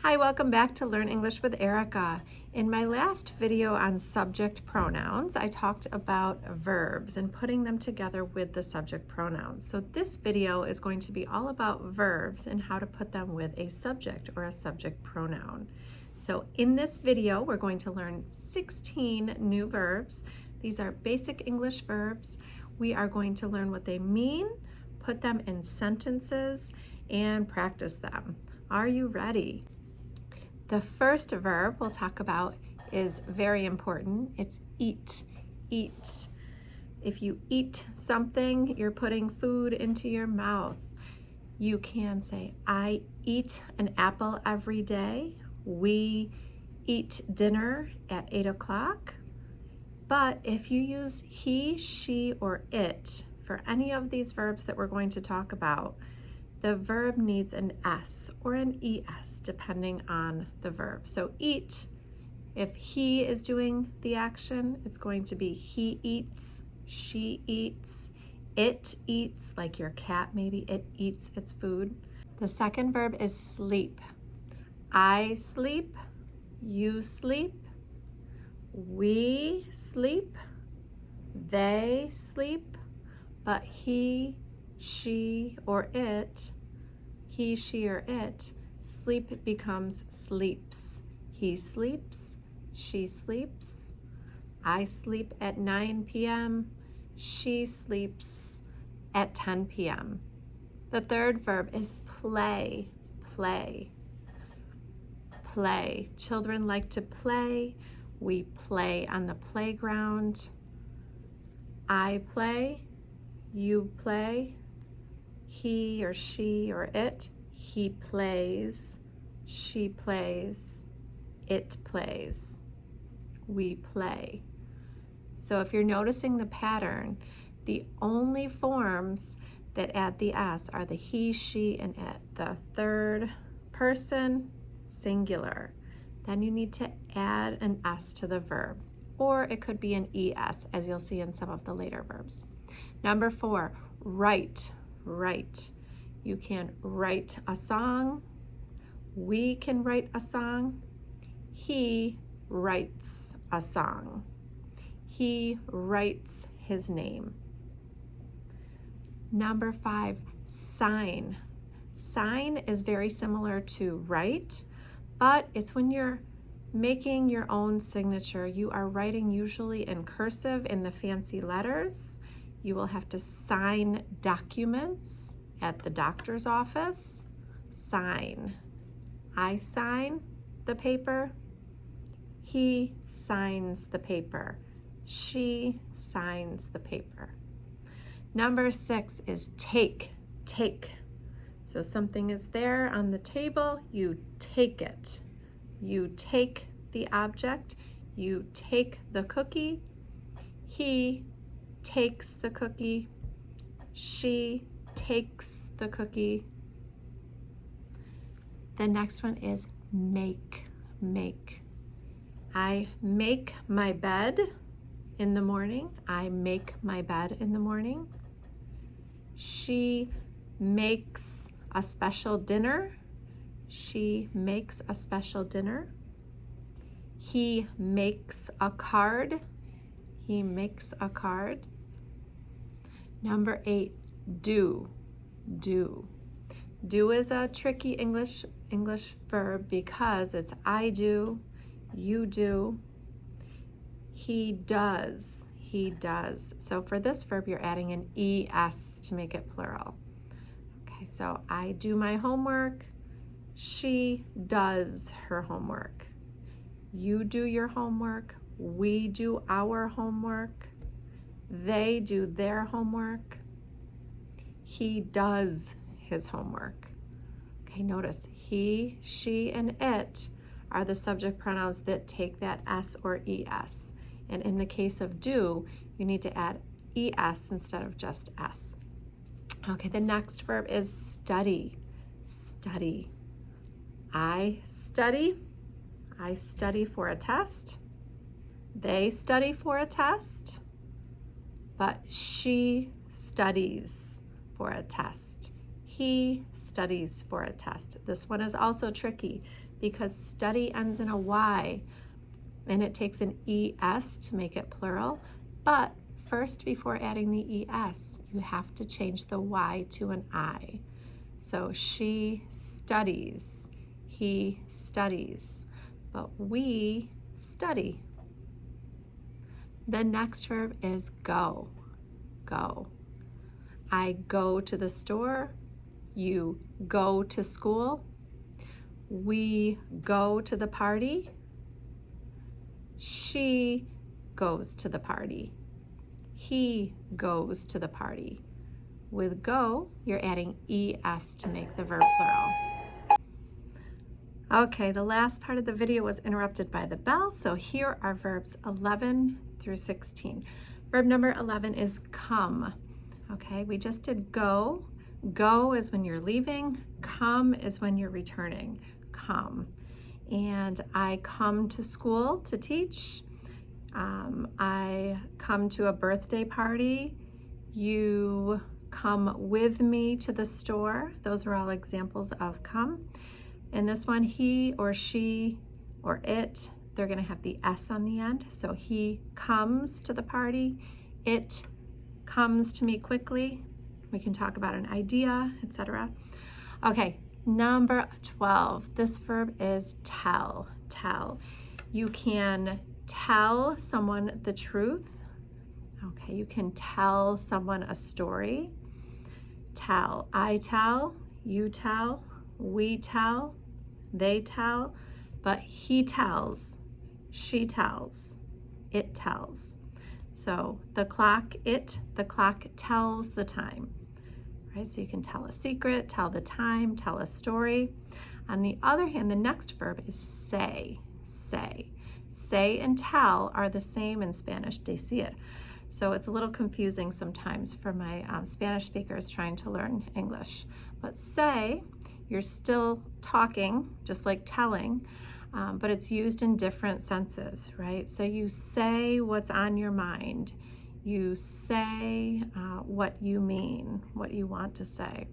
Hi, welcome back to Learn English with Erica. In my last video on subject pronouns, I talked about verbs and putting them together with the subject pronouns. So this video is going to be all about verbs and how to put them with a subject or a subject pronoun. So in this video, we're going to learn 16 new verbs. These are basic English verbs. We are going to learn what they mean, put them in sentences, and practice them. Are you ready? The first verb we'll talk about is very important. It's eat, eat. If you eat something, you're putting food into your mouth. You can say, I eat an apple every day. We eat dinner at 8 o'clock. But if you use he, she, or it for any of these verbs that we're going to talk about, the verb needs an S or an ES depending on the verb. So eat, if he is doing the action, it's going to be he eats, she eats, it eats, like your cat maybe, it eats its food. The second verb is sleep. I sleep, you sleep, we sleep, they sleep, but he, she, or it, he, she, or it, sleep becomes sleeps. He sleeps, she sleeps, I sleep at 9 p.m., she sleeps at 10 p.m. The third verb is play, play, play. Children like to play. We play on the playground. I play, you play, he or she or it, he plays, she plays, it plays, we play. So if you're noticing the pattern, the only forms that add the S are the he, she, and it. The third person, singular. Then you need to add an S to the verb, or it could be an ES, as you'll see in some of the later verbs. Number 4, write, write. You can write a song. We can write a song. He writes a song. He writes his name. Number 5, sign. Sign is very similar to write, but it's when you're making your own signature. You are writing usually in cursive in the fancy letters. You will have to sign documents at the doctor's office. Sign. I sign the paper. He signs the paper. She signs the paper. Number 6 is take, take. So something is there on the table, you take it. You take the object, you take the cookie. He takes the cookie. She takes the cookie. The next one is make, make. I make my bed in the morning. I make my bed in the morning. She makes a special dinner. She makes a special dinner. He makes a card. He makes a card. Number 8, do, do. Do is a tricky English verb because it's I do, you do, he does, he does. So for this verb, you're adding an ES to make it plural. Okay, so I do my homework. She does her homework. You do your homework. We do our homework. They do their homework. He does his homework. Okay, notice he, she, and it are the subject pronouns that take that S or ES. And in the case of do, you need to add ES instead of just S. Okay, the next verb is study, study. I study for a test. They study for a test, but she studies for a test. He studies for a test. This one is also tricky because study ends in a Y and it takes an ES to make it plural. But first, before adding the ES, you have to change the Y to an I. So she studies, he studies, but we study. The next verb is go, go. I go to the store, you go to school, we go to the party, she goes to the party, he goes to the party. With go, you're adding ES to make the verb plural. Okay, the last part of the video was interrupted by the bell, so here are verbs 11 through 16. Verb number 11 is come. Okay, we just did go. Go is when you're leaving. Come is when you're returning. Come. And I come to school to teach. I come to a birthday party. You come with me to the store. Those are all examples of come. In this one, he or she or it, they're going to have the S on the end. So he comes to the party. It comes to me quickly. We can talk about an idea, etc. Okay, number 12. This verb is tell. Tell. You can tell someone the truth. Okay, you can tell someone a story. Tell. I tell, you tell, we tell, they tell, but he tells, she tells, it tells. So the clock tells the time, right? So you can tell a secret, tell the time, tell a story. On the other hand, the next verb is say, say. Say and tell are the same in Spanish, decir. So it's a little confusing sometimes for my Spanish speakers trying to learn English. But say, you're still talking, just like telling, but it's used in different senses, right? So you say what's on your mind. You say what you mean, what you want to say.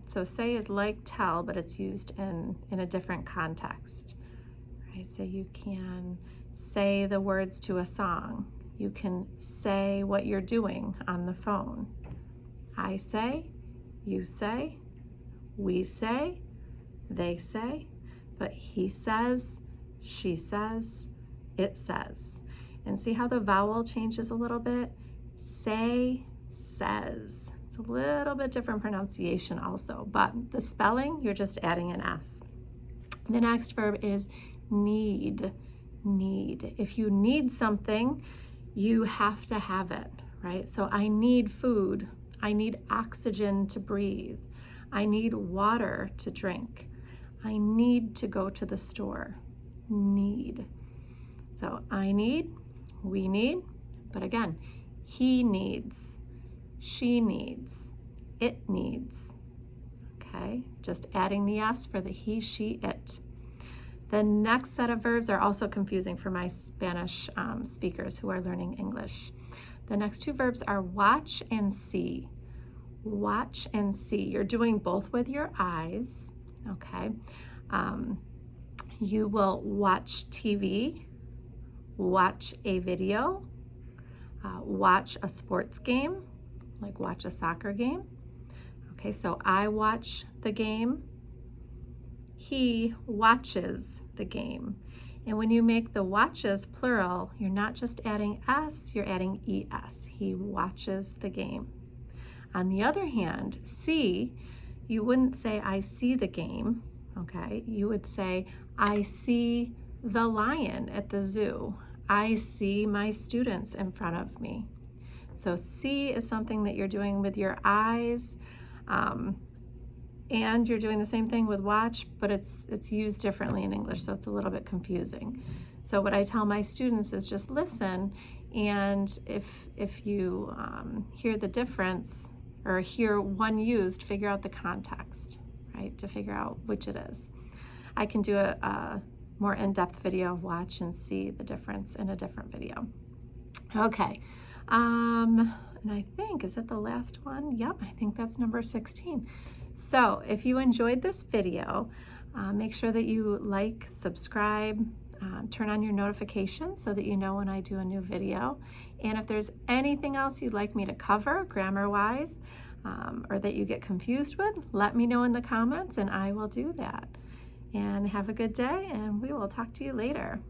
So say is like tell, but it's used in a different context, right? So you can say the words to a song. You can say what you're doing on the phone. I say, you say, we say, they say, but he says, she says, it says. And see how the vowel changes a little bit? Say, says. It's a little bit different pronunciation also, but the spelling, you're just adding an S. The next verb is need. Need. If you need something, you have to have it, right? So I need food. I need oxygen to breathe. I need water to drink. I need to go to the store. Need. So I need, we need, but again, he needs, she needs, it needs. Okay, just adding the S for the he, she, it. The next set of verbs are also confusing for my Spanish speakers who are learning English. The next two verbs are watch and see. Watch and see. You're doing both with your eyes, okay? You will watch TV, watch a video, watch a sports game, like watch a soccer game. Okay, so I watch the game. He watches the game. And when you make the watches plural, you're not just adding S, you're adding ES. He watches the game. On the other hand, see, you wouldn't say I see the game, okay? You would say I see the lion at the zoo. I see my students in front of me. So see is something that you're doing with your eyes, and you're doing the same thing with watch, but it's used differently in English, so it's a little bit confusing. So what I tell my students is just listen, and if you hear the difference or hear one used, figure out the context, right, to figure out which it is. I can do a more in-depth video of watch and see the difference in a different video. Okay, And I think, is it the last one? Yep, I think that's number 16. So if you enjoyed this video, make sure that you like, subscribe, turn on your notifications so that you know when I do a new video. And if there's anything else you'd like me to cover grammar-wise, or that you get confused with, let me know in the comments and I will do that. And have a good day, and we will talk to you later.